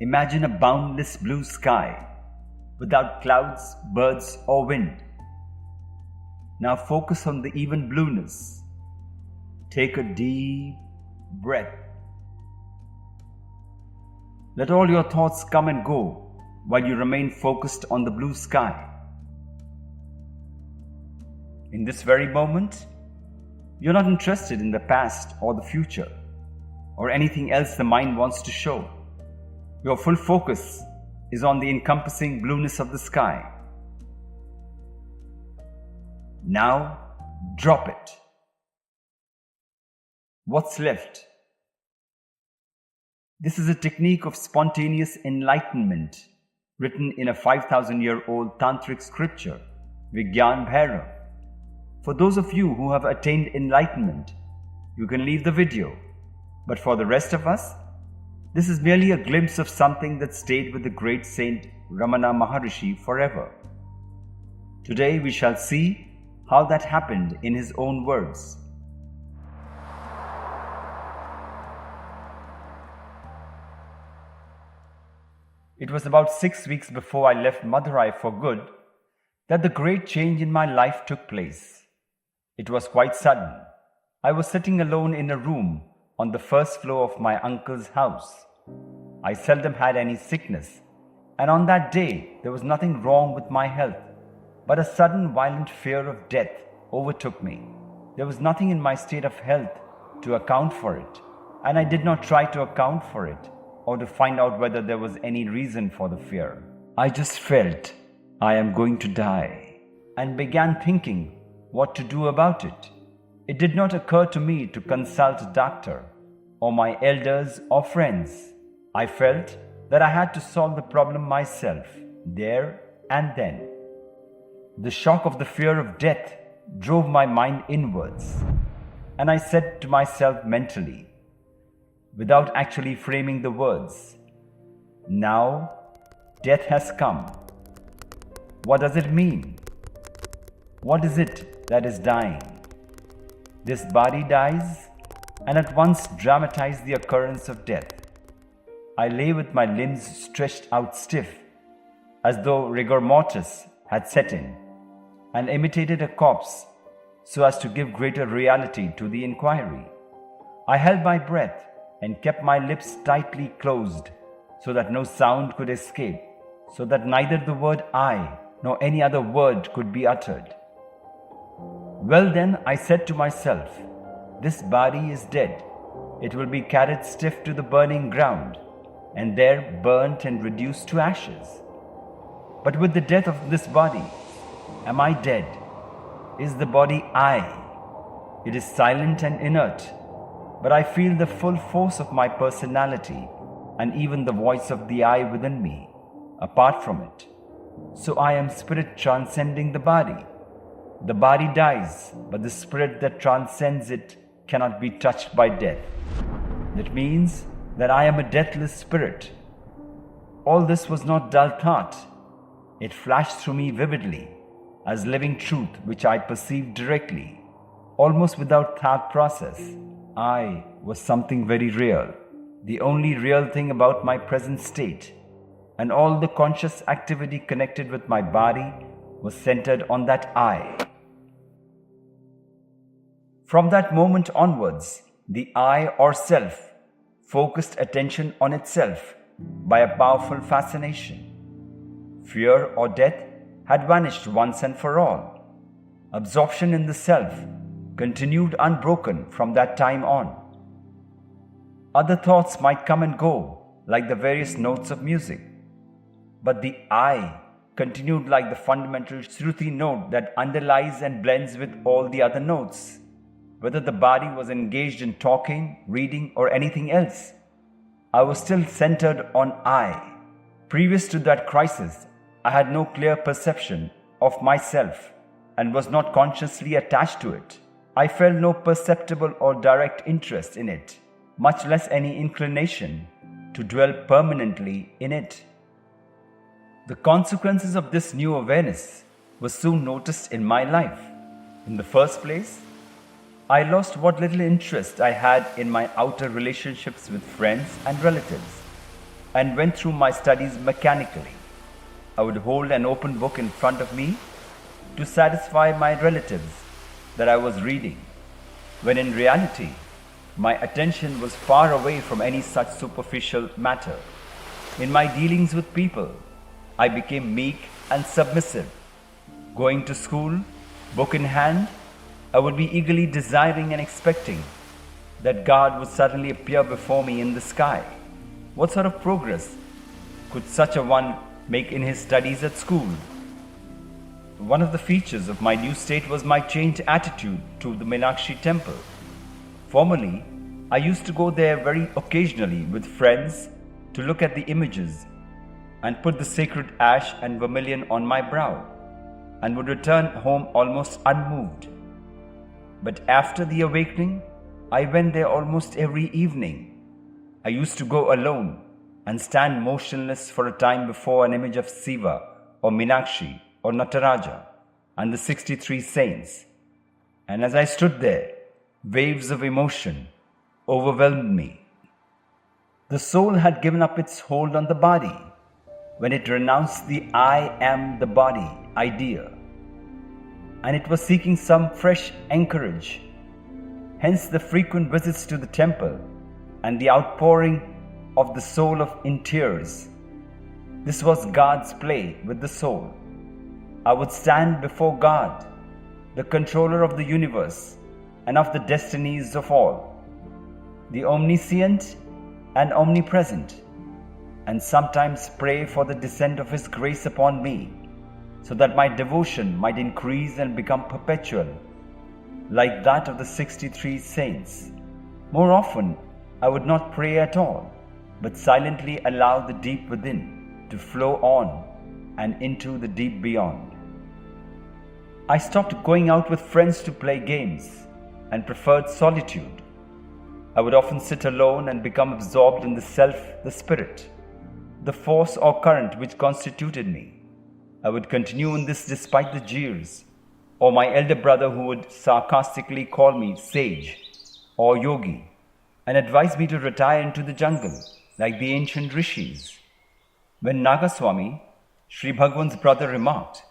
Imagine a boundless blue sky without clouds, birds, or wind. Now focus on the even blueness. Take a deep breath. Let all your thoughts come and go while you remain focused on the blue sky. In this very moment, you're not interested in the past or the future or anything else the mind wants to show. Your full focus is on the encompassing blueness of the sky. Now, drop it. What's left? This is a technique of spontaneous enlightenment written in a 5,000-year-old tantric scripture, Vigyan Bhairav. For those of you who have attained enlightenment, you can leave the video. But for the rest of us, this is merely a glimpse of something that stayed with the great saint Ramana Maharshi forever. Today we shall see how that happened in his own words. It was about 6 weeks before I left Madurai for good that the great change in my life took place. It was quite sudden. I was sitting alone in a room on the first floor of my uncle's house. I seldom had any sickness, and on that day there was nothing wrong with my health, but a sudden violent fear of death overtook me. There was nothing in my state of health to account for it, and I did not try to account for it or to find out whether there was any reason for the fear. I just felt I am going to die and began thinking what to do about it. It did not occur to me to consult a doctor or my elders or friends. I felt that I had to solve the problem myself, there and then. The shock of the fear of death drove my mind inwards, and I said to myself mentally, without actually framing the words, now death has come. What does it mean? What is it that is dying? This body dies, and at once dramatize the occurrence of death. I lay with my limbs stretched out stiff, as though rigor mortis had set in, and imitated a corpse so as to give greater reality to the inquiry. I held my breath and kept my lips tightly closed so that no sound could escape, so that neither the word I nor any other word could be uttered. Well then, I said to myself, this body is dead. It will be carried stiff to the burning ground, and there burnt and reduced to ashes. But with the death of this body, am I dead? Is the body I? It is silent and inert, but I feel the full force of my personality and even the voice of the I within me, apart from it. So I am spirit transcending the body. The body dies, but the spirit that transcends it cannot be touched by death. That means that I am a deathless spirit. All this was not dull thought. It flashed through me vividly as living truth which I perceived directly, almost without thought process. I was something very real, the only real thing about my present state, and all the conscious activity connected with my body was centered on that I. From that moment onwards, the I or self focused attention on itself by a powerful fascination. Fear or death had vanished once and for all. Absorption in the self continued unbroken from that time on. Other thoughts might come and go like the various notes of music, but the I continued like the fundamental Shruti note that underlies and blends with all the other notes. Whether the body was engaged in talking, reading, or anything else, I was still centered on I. Previous to that crisis, I had no clear perception of myself and was not consciously attached to it. I felt no perceptible or direct interest in it, much less any inclination to dwell permanently in it. The consequences of this new awareness were soon noticed in my life. In the first place, I lost what little interest I had in my outer relationships with friends and relatives. and went through my studies mechanically. I would hold an open book in front of me to satisfy my relatives that I was reading, when in reality, my attention was far away from any such superficial matter. In my dealings with people, I became meek and submissive. Going to school, book in hand, I would be eagerly desiring and expecting that God would suddenly appear before me in the sky. What sort of progress could such a one make in his studies at school? One of the features of my new state was my changed attitude to the Meenakshi temple. Formerly, I used to go there very occasionally with friends to look at the images and put the sacred ash and vermilion on my brow, and would return home almost unmoved. But after the awakening, I went there almost every evening. I used to go alone and stand motionless for a time before an image of Siva or Meenakshi or Nataraja and the 63 saints. And as I stood there, waves of emotion overwhelmed me. The soul had given up its hold on the body when it renounced the I am the body idea, and it was seeking some fresh anchorage. Hence the frequent visits to the temple and the outpouring of the soul in tears. This was God's play with the soul. I would stand before God, the controller of the universe and of the destinies of all, the omniscient and omnipresent, and sometimes pray for the descent of His grace upon me, so that my devotion might increase and become perpetual, like that of the 63 saints. More often, I would not pray at all, but silently allow the deep within to flow on and into the deep beyond. I stopped going out with friends to play games and preferred solitude. I would often sit alone and become absorbed in the self, the spirit, the force or current which constituted me. I would continue in this despite the jeers, or my elder brother who would sarcastically call me sage or yogi and advise me to retire into the jungle like the ancient rishis. When Nagaswami, Sri Bhagwan's brother, remarked,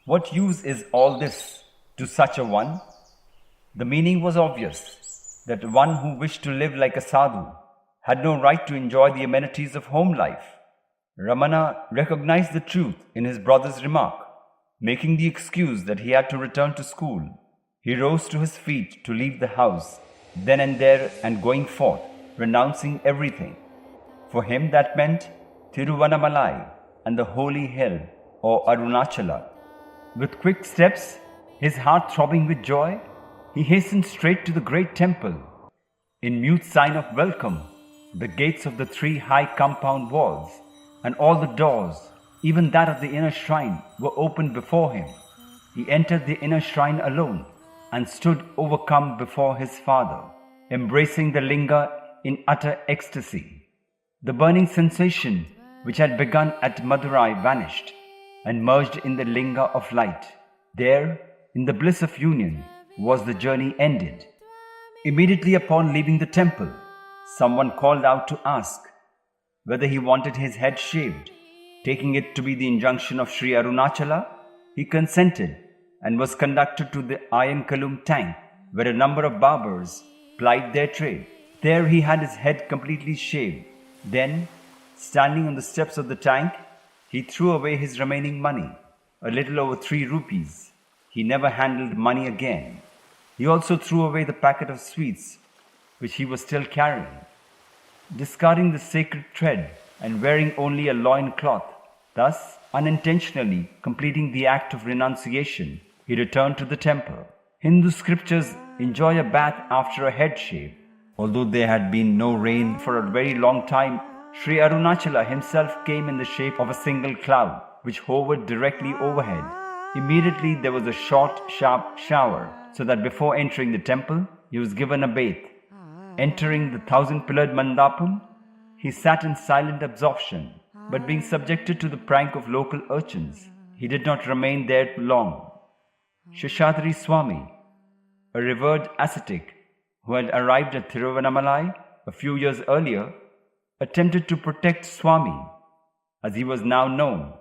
"What use is all this to such a one?" the meaning was obvious, that one who wished to live like a sadhu had no right to enjoy the amenities of home life. Ramana recognized the truth in his brother's remark. Making the excuse that he had to return to school, he rose to his feet to leave the house then and there, and going forth, renouncing everything. For him that meant Tiruvannamalai and the holy hill or Arunachala. With quick steps, his heart throbbing with joy, he hastened straight to the great temple. In mute sign of welcome, the gates of the 3 high compound walls and all the doors, even that of the inner shrine, were opened before him. He entered the inner shrine alone and stood overcome before his father, embracing the linga in utter ecstasy. The burning sensation which had begun at Madurai vanished and merged in the linga of light. There, in the bliss of union, was the journey ended. Immediately upon leaving the temple, someone called out to ask whether he wanted his head shaved. Taking it to be the injunction of Sri Arunachala, he consented and was conducted to the Iron Kalum tank, where a number of barbers plied their trade. There he had his head completely shaved. Then, standing on the steps of the tank, he threw away his remaining money, a little over 3 rupees. He never handled money again. He also threw away the packet of sweets which he was still carrying. Discarding the sacred thread and wearing only a loin cloth, thus unintentionally completing the act of renunciation, he returned to the temple. Hindu scriptures enjoy a bath after a head shave. Although there had been no rain for a very long time, Sri Arunachala himself came in the shape of a single cloud which hovered directly overhead. Immediately there was a short, sharp shower, so that before entering the temple, he was given a bath. Entering the 1,000-pillared mandapam, he sat in silent absorption, but being subjected to the prank of local urchins, he did not remain there long. Sheshadri Swami, a revered ascetic who had arrived at Tiruvannamalai a few years earlier, attempted to protect Swami, as he was now known.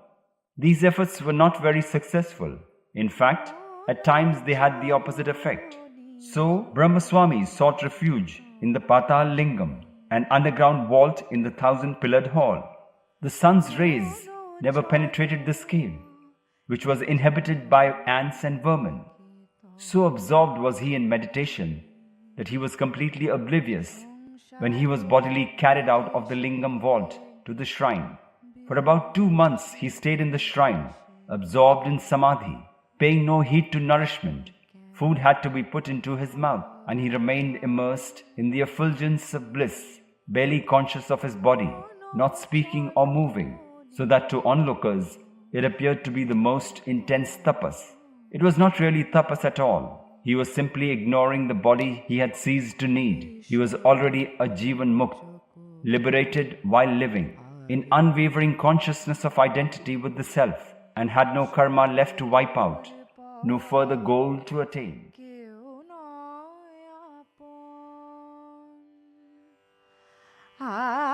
These efforts were not very successful. In fact, at times they had the opposite effect. So, Brahmaswami sought refuge in the Patal Lingam, an underground vault in the 1,000-pillared hall. The sun's rays never penetrated this cave, which was inhabited by ants and vermin. So absorbed was he in meditation that he was completely oblivious when he was bodily carried out of the Lingam vault to the shrine. For about 2 months he stayed in the shrine, absorbed in samadhi, paying no heed to nourishment. Food had to be put into his mouth, and he remained immersed in the effulgence of bliss, barely conscious of his body, not speaking or moving, so that to onlookers it appeared to be the most intense tapas. It was not really tapas at all. He was simply ignoring the body he had ceased to need. He was already a Jivan Mukt, liberated while living, in unwavering consciousness of identity with the self, and had no karma left to wipe out, no further goal to attain. Ah